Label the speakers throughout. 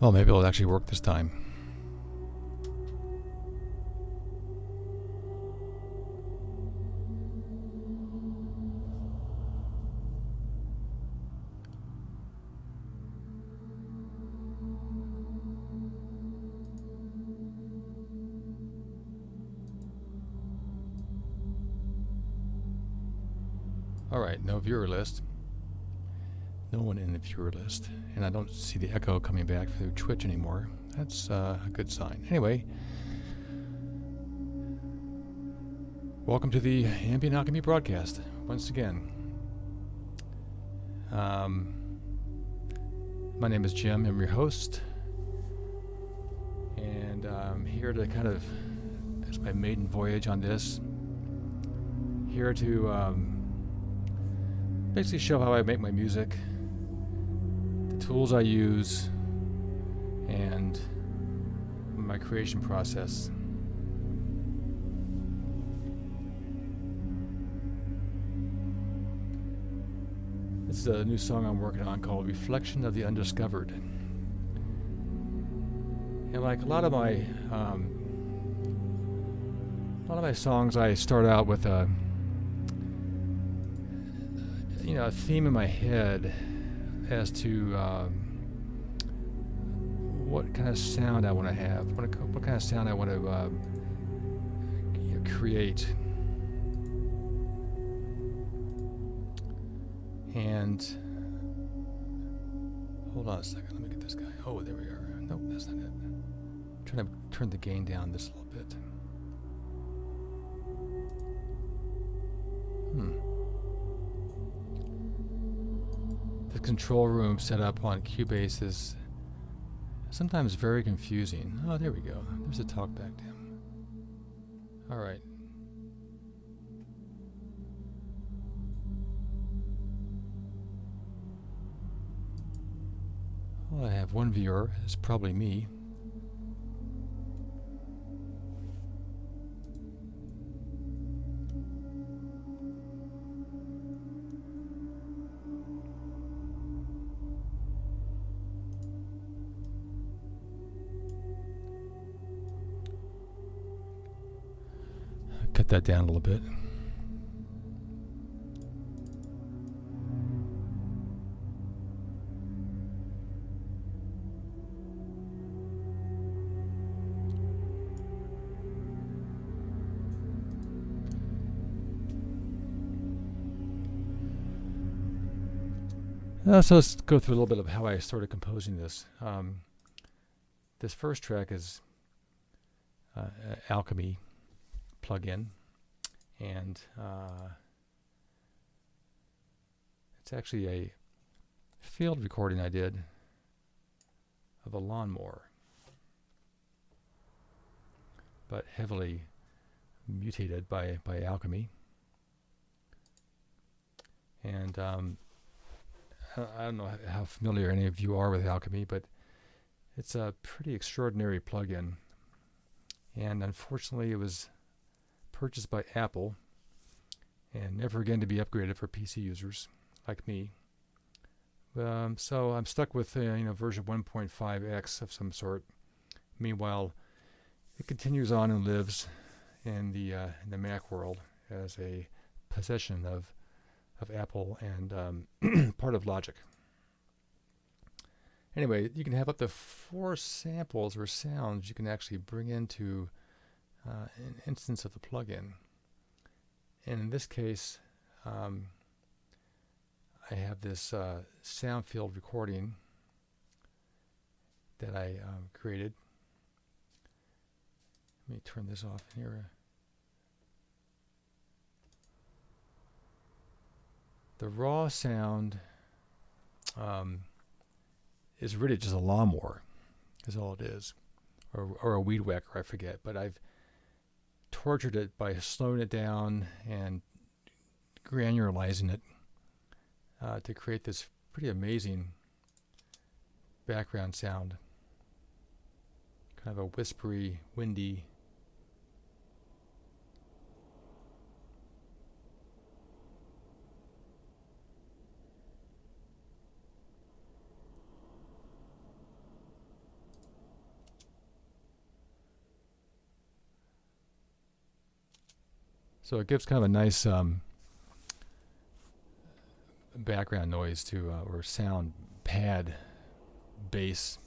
Speaker 1: Well, maybe it'll actually work this time. Alright, no viewer list. No one in the viewer list. And I don't see the echo coming back through Twitch anymore. That's a good sign. Anyway, welcome to the Ambient Alchemy broadcast once again. My name is Jim. I'm your host. And I'm here to kind of, as my maiden voyage on this, here to basically show how I make my music, the tools I use, and my creation process. This is a new song I'm working on called Reflection of the Undiscovered. And like a lot of my songs, I start out with a theme in my head as to what kind of sound I want to have, what kind of sound I want to create. And hold on a second, let me get this guy. Oh, there we are. Nope, that's not it. I'm trying to turn the gain down this a little bit. The control room set up on Cubase is sometimes very confusing. Oh, there we go. There's a talkback dim. All right. Well, I have one viewer. It's probably me. Cut that down a little bit. So let's go through a little bit of how I started composing this. This first track is Alchemy plugin, and it's actually a field recording I did of a lawnmower, but heavily mutated by Alchemy. And I don't know how familiar any of you are with Alchemy, but it's a pretty extraordinary plugin, and unfortunately it was purchased by Apple and never again to be upgraded for PC users like me. So I'm stuck with version 1.5x of some sort. Meanwhile, it continues on and lives in the Mac world as a possession of Apple and part of Logic. Anyway, you can have up to 4 samples or sounds you can actually bring into an instance of the plugin. And in this case, I have this sound field recording that I created. Let me turn this off here. The raw sound is really just a lawnmower, is all it is, or a weed whacker, I forget. But I've tortured it by slowing it down and granularizing it to create this pretty amazing background sound, kind of a whispery, windy. So it gives kind of a nice background noise to or sound pad bass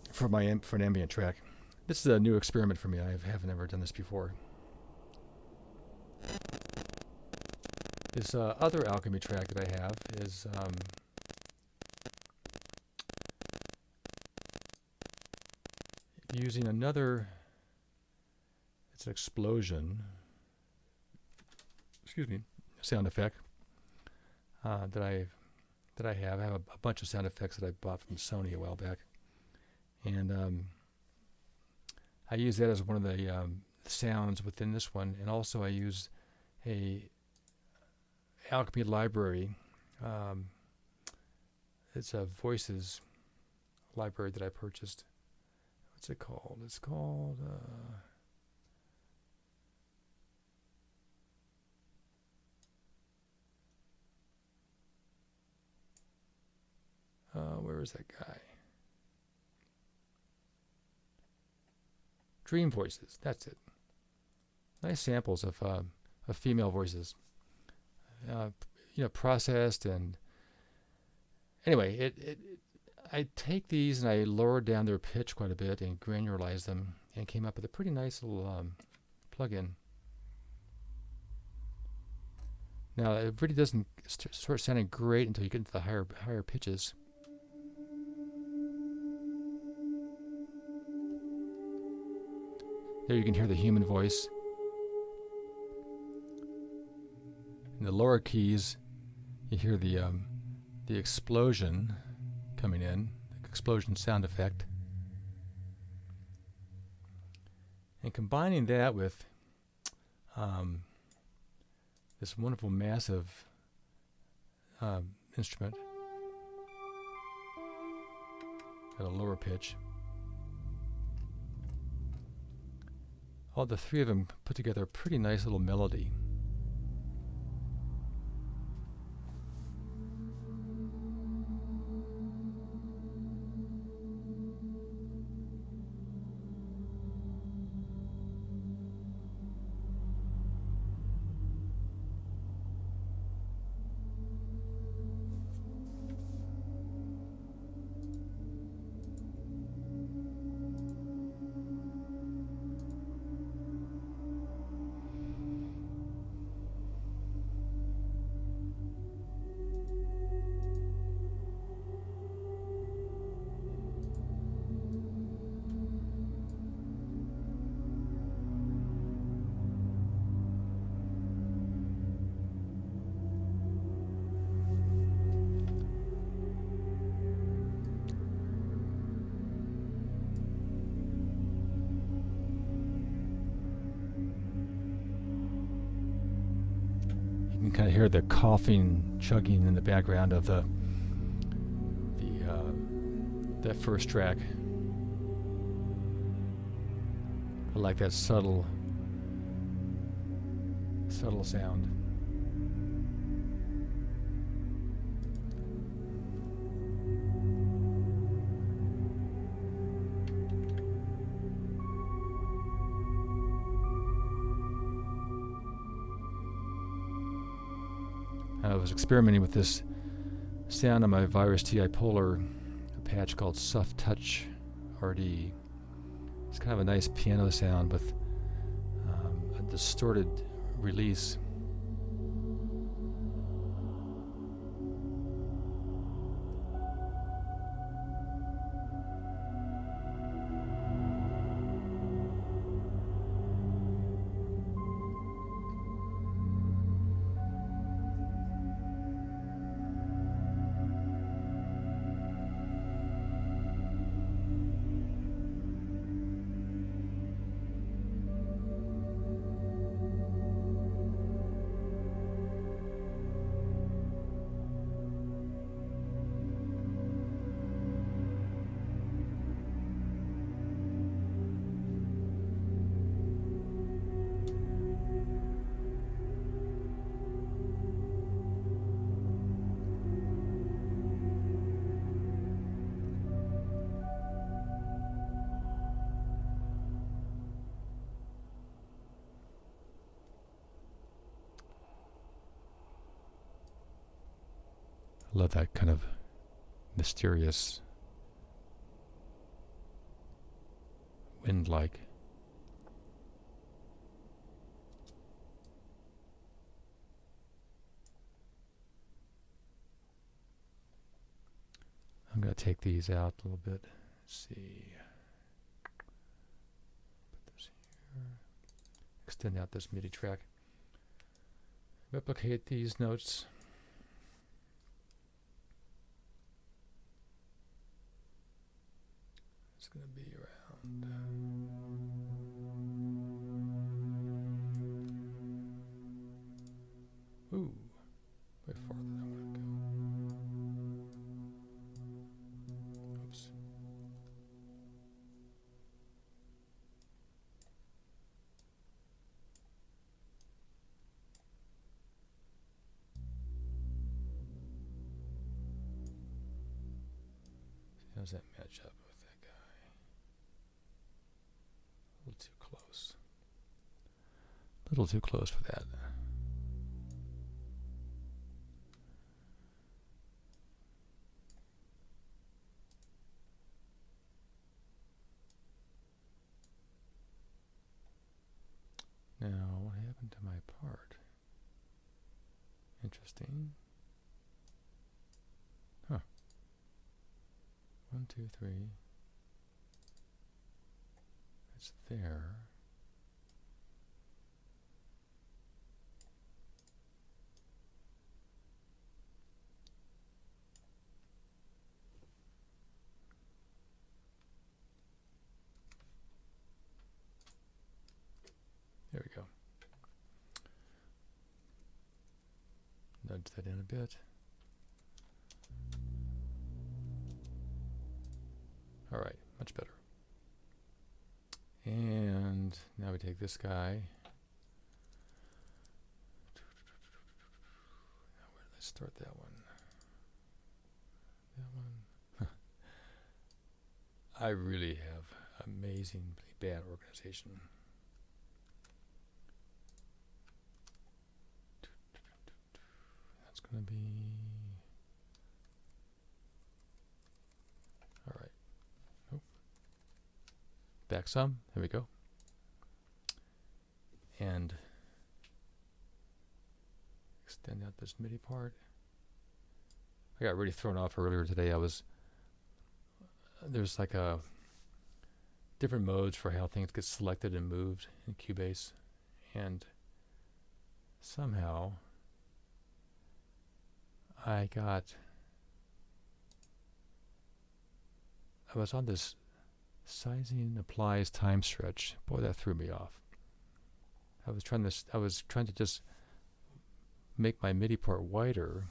Speaker 1: for for an ambient track. This is a new experiment for me. I haven't ever done this before. This other Alchemy track that I have is using another. It's an explosion. Excuse me, sound effect that I have. I have a bunch of sound effects that I bought from Sony a while back, and I use that as one of the sounds within this one, and also I use a Alchemy library. It's a voices library that I purchased. What's it called? It's called where is that guy? Dream Voices. That's it. Nice samples of female voices. Processed, and anyway, I take these and I lower down their pitch quite a bit and granularize them, and came up with a pretty nice little plug-in. Now it really doesn't start sounding great until you get into the higher pitches. There you can hear the human voice. In the lower keys, you hear the explosion coming in, the explosion sound effect. And combining that with this wonderful massive instrument at a lower pitch. All the three of them put together a pretty nice little melody. You can kind of hear the coughing, chugging in the background of that first track. I like that subtle sound. I was experimenting with this sound on my Virus TI Polar, a patch called Soft Touch RD. It's kind of a nice piano sound with a distorted release. I love that kind of mysterious wind-like. I'm going to take these out a little bit. Let's see. Put this here. Extend out this MIDI track. Replicate these notes. It's going to be around. Ooh, way farther than I want to go. Oops. How does that match up with that guy? A little too close. A little too close for that. Now, what happened to my part? Interesting. Huh. 1, 2, 3. It's there. There we go. Nudge that in a bit. All right, much better. And now we take this guy. Now where did I start that one? That one. I really have amazingly bad organization. That's going to be... All right. Nope. Back some. There we go. And extend out this MIDI part. I got really thrown off earlier today. There's like a different modes for how things get selected and moved in Cubase, and somehow I was on this sizing applies time stretch. Boy, that threw me off. I was trying to just make my MIDI part wider,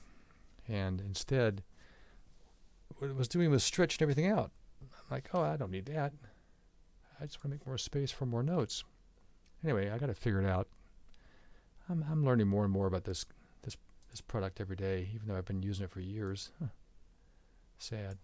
Speaker 1: and instead what it was doing was stretching everything out. I'm like, oh, I don't need that. I just want to make more space for more notes. Anyway, I got to figure it out. I'm learning more and more about this product every day, even though I've been using it for years. Huh. Sad.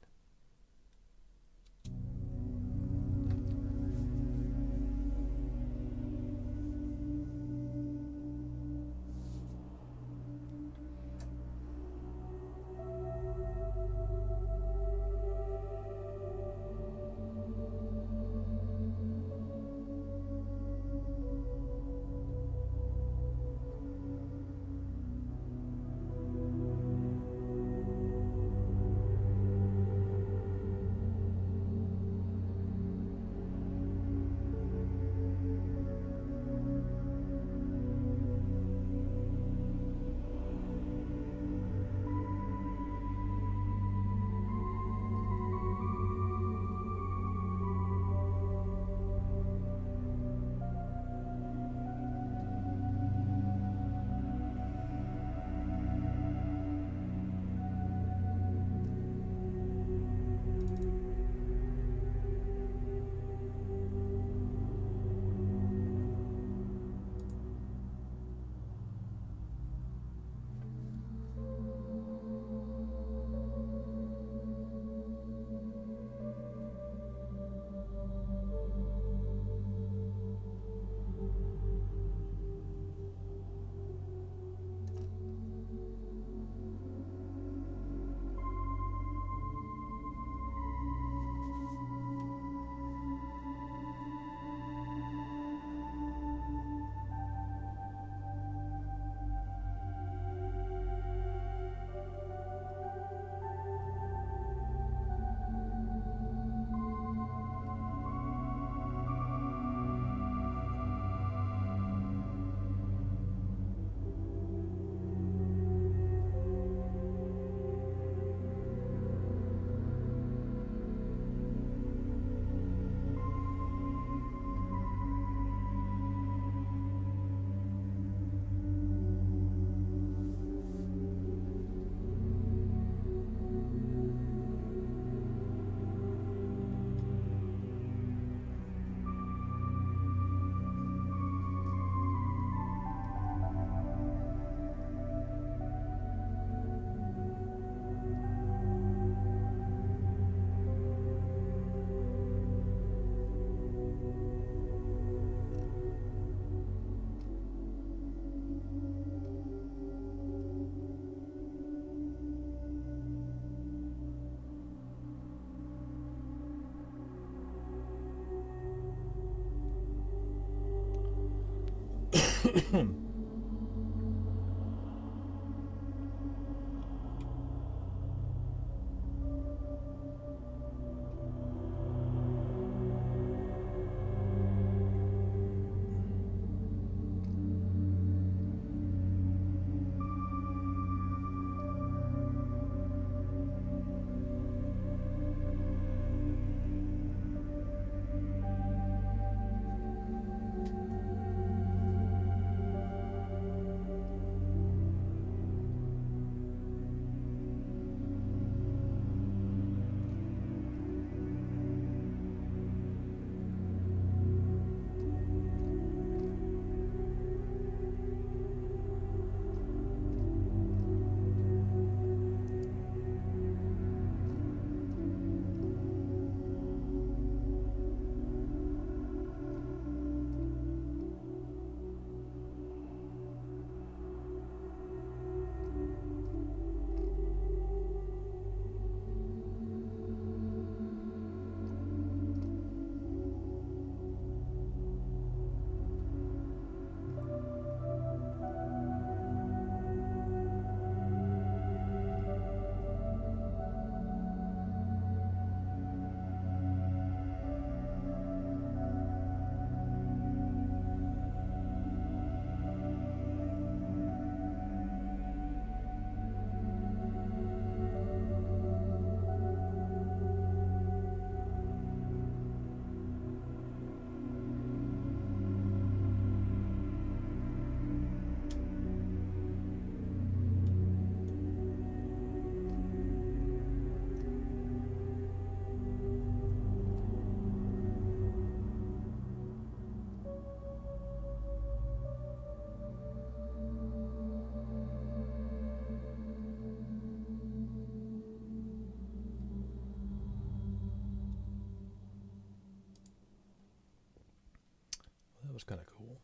Speaker 1: That was kind of cool.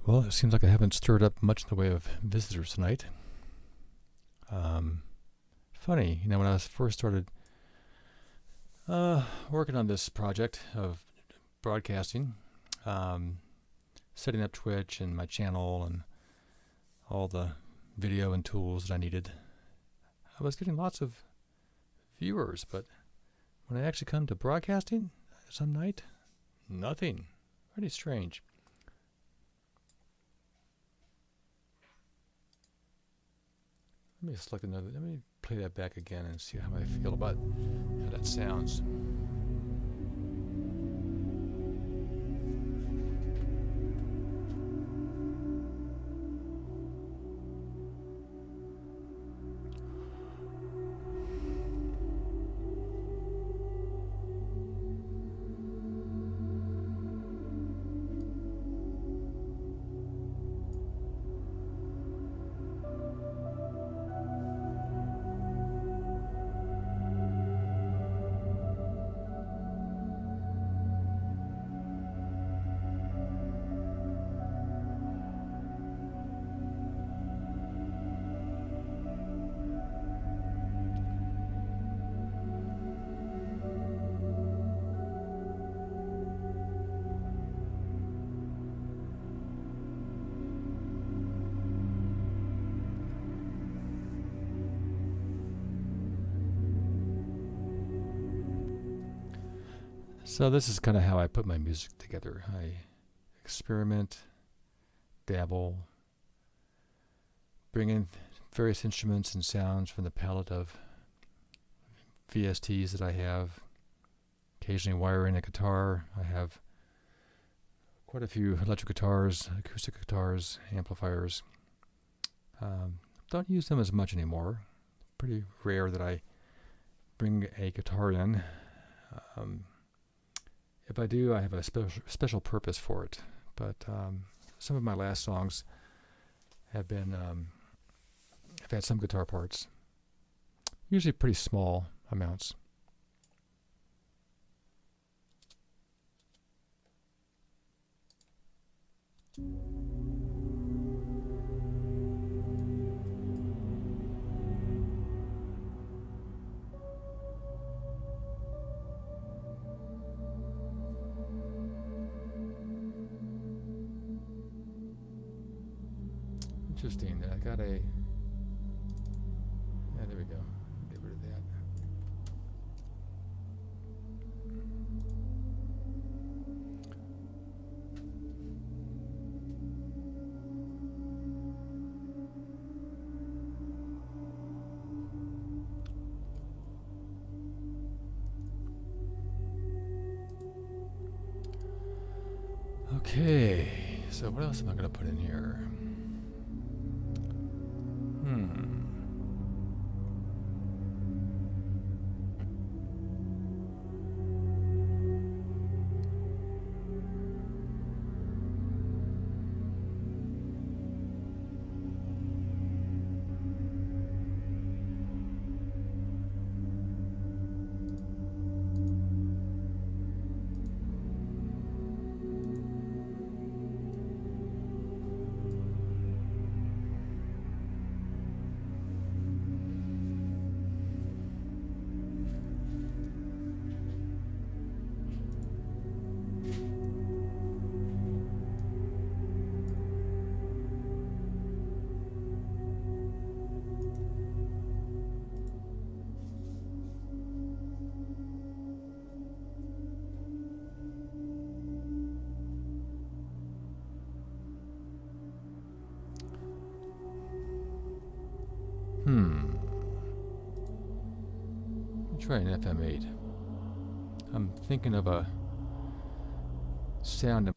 Speaker 1: Well, it seems like I haven't stirred up much in the way of visitors tonight. Funny, when I first started working on this project of broadcasting, setting up Twitch and my channel and all the video and tools that I needed, I was getting lots of viewers, but when I actually come to broadcasting some night, nothing. Pretty strange. Let me play that back again and see how I feel about how that sounds. So this is kind of how I put my music together. I experiment, dabble, bring in various instruments and sounds from the palette of VSTs that I have. Occasionally wire in a guitar. I have quite a few electric guitars, acoustic guitars, amplifiers. Don't use them as much anymore. Pretty rare that I bring a guitar in. If I do, I have a special purpose for it. But some of my last songs have been, I've had some guitar parts, usually pretty small amounts. interesting that I got a. Yeah, there we go. Get rid of that. Okay, so what else am I going to put in here? Try an FM8. I'm thinking of a sound.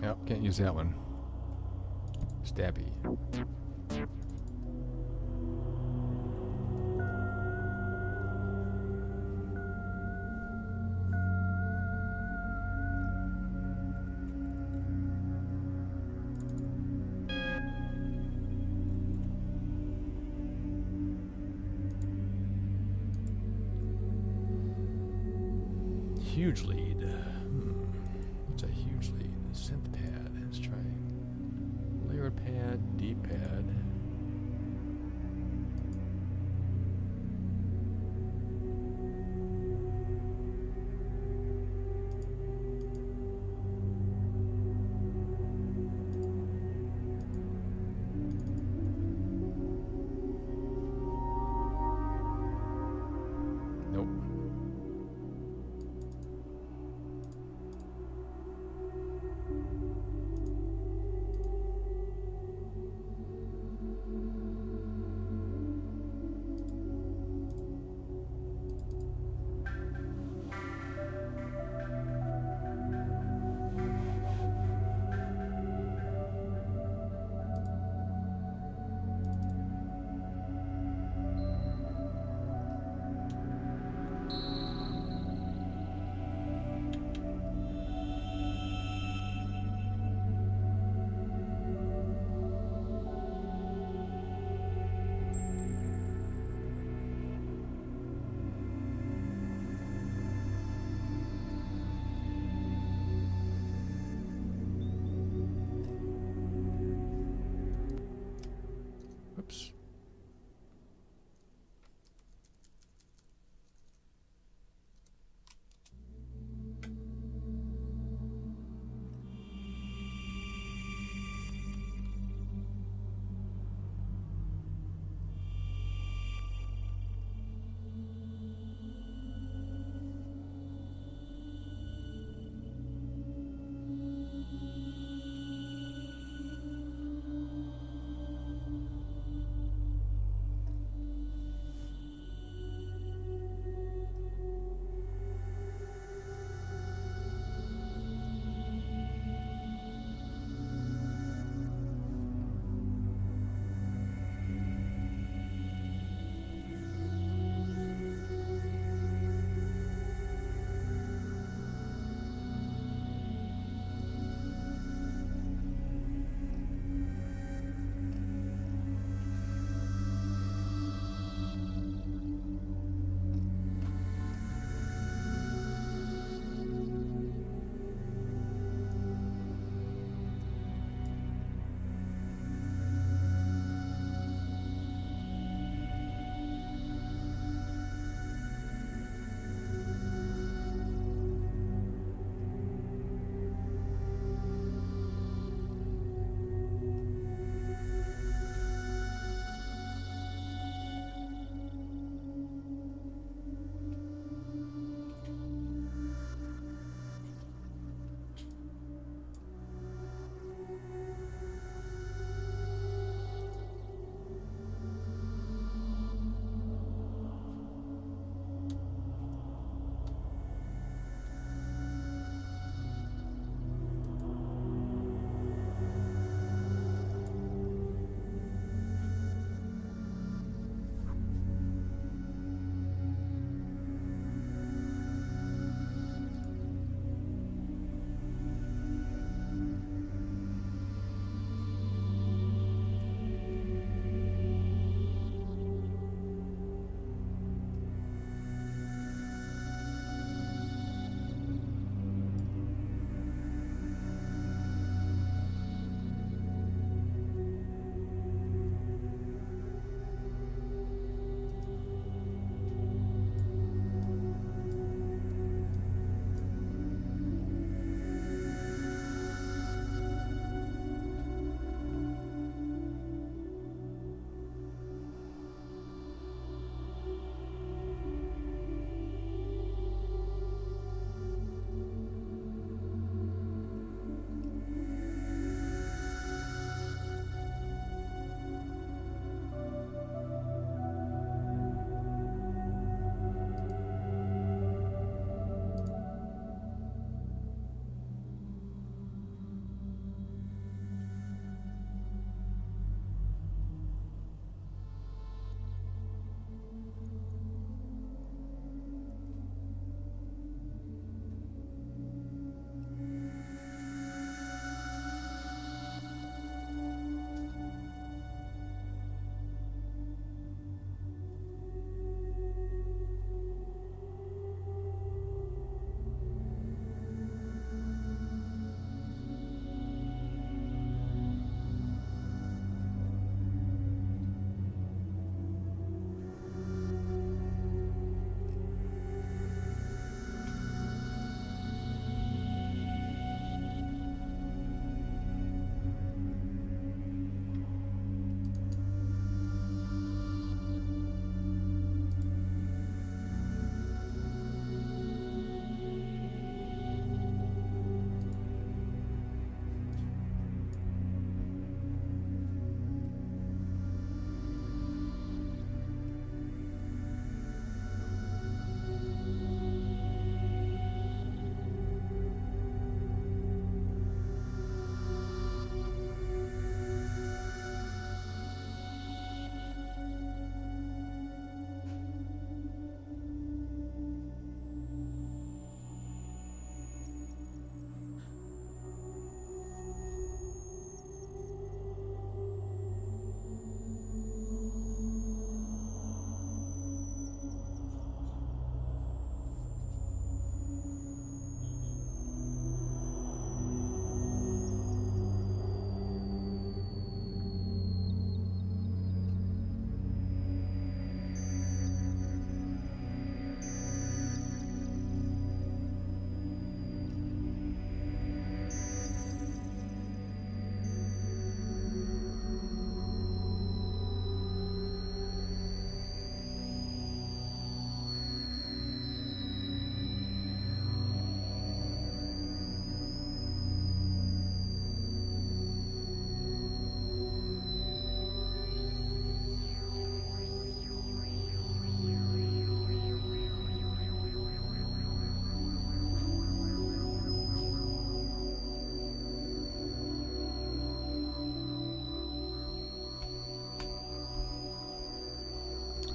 Speaker 1: Yep, can't use that one. Stabby. huge lead. What's a huge lead? Synth pad. Let's try layered pad, deep pad. Nope. Oops.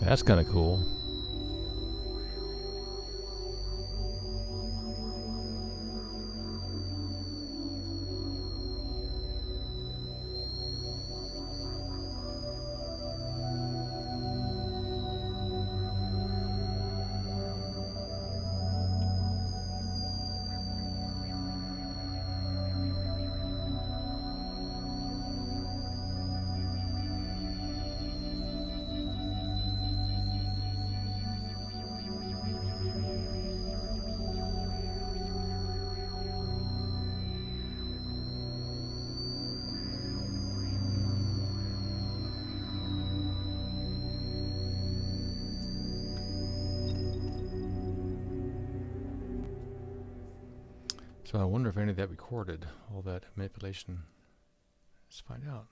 Speaker 1: That's kind of cool. So I wonder if any of that recorded, all that manipulation. Let's find out.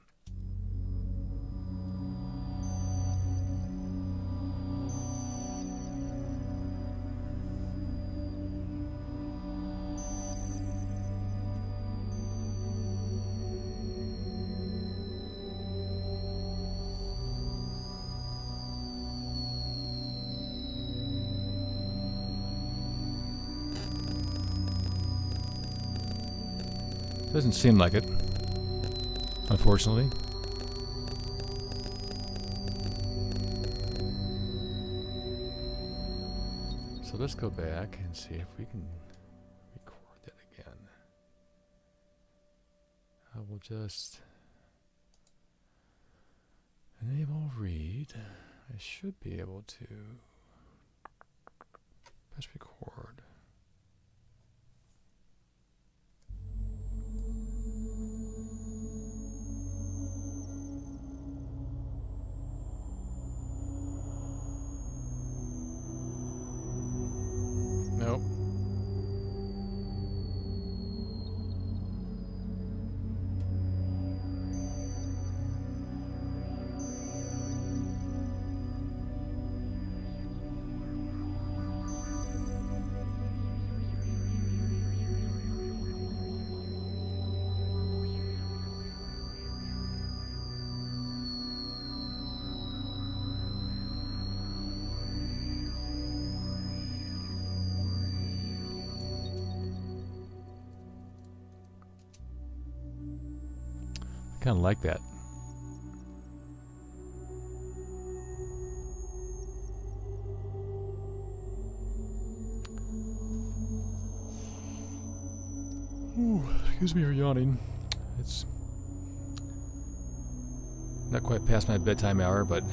Speaker 1: Doesn't seem like it, unfortunately. So let's go back and see if we can record that again. I will just enable read. I should be able to press record. Nope. Kind of like that. Ooh, excuse me for yawning. It's not quite past my bedtime hour, but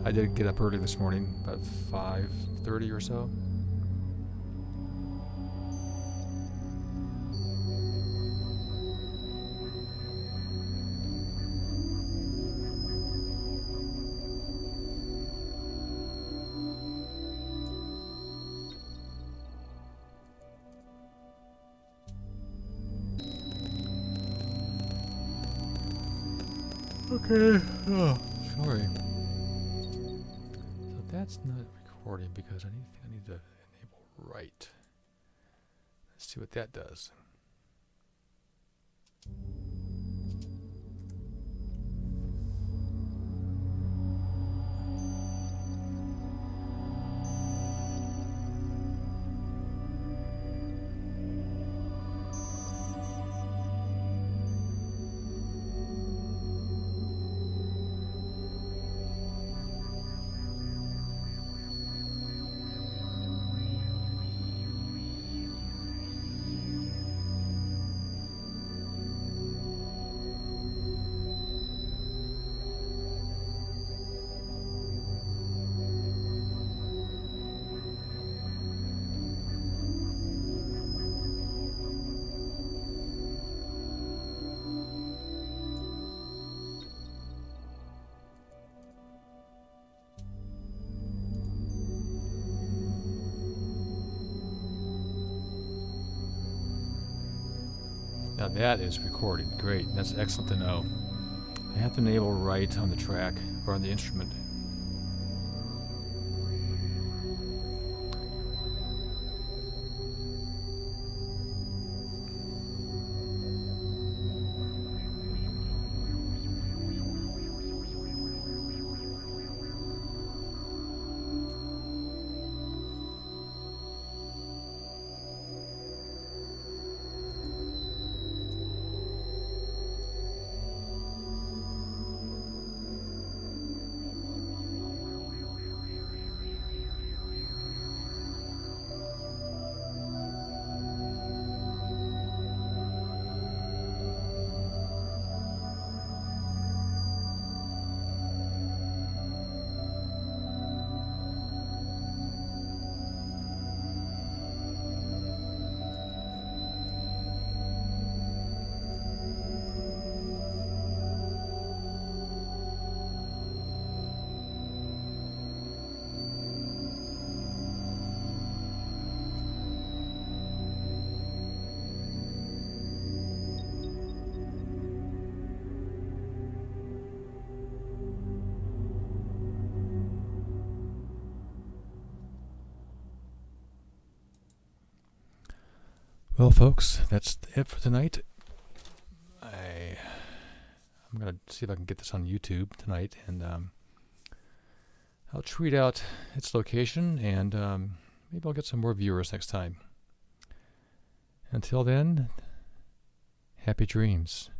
Speaker 1: I did get up early this morning, about 5:30 or so. Okay. Oh, sorry. So that's not recording because I need to enable write. Let's see what that does. Now that is recording. Great. That's excellent to know. I have to enable write on the track or on the instrument. Well, folks, that's it for tonight. I'm going to see if I can get this on YouTube tonight, and I'll tweet out its location, and maybe I'll get some more viewers next time. Until then, happy dreams.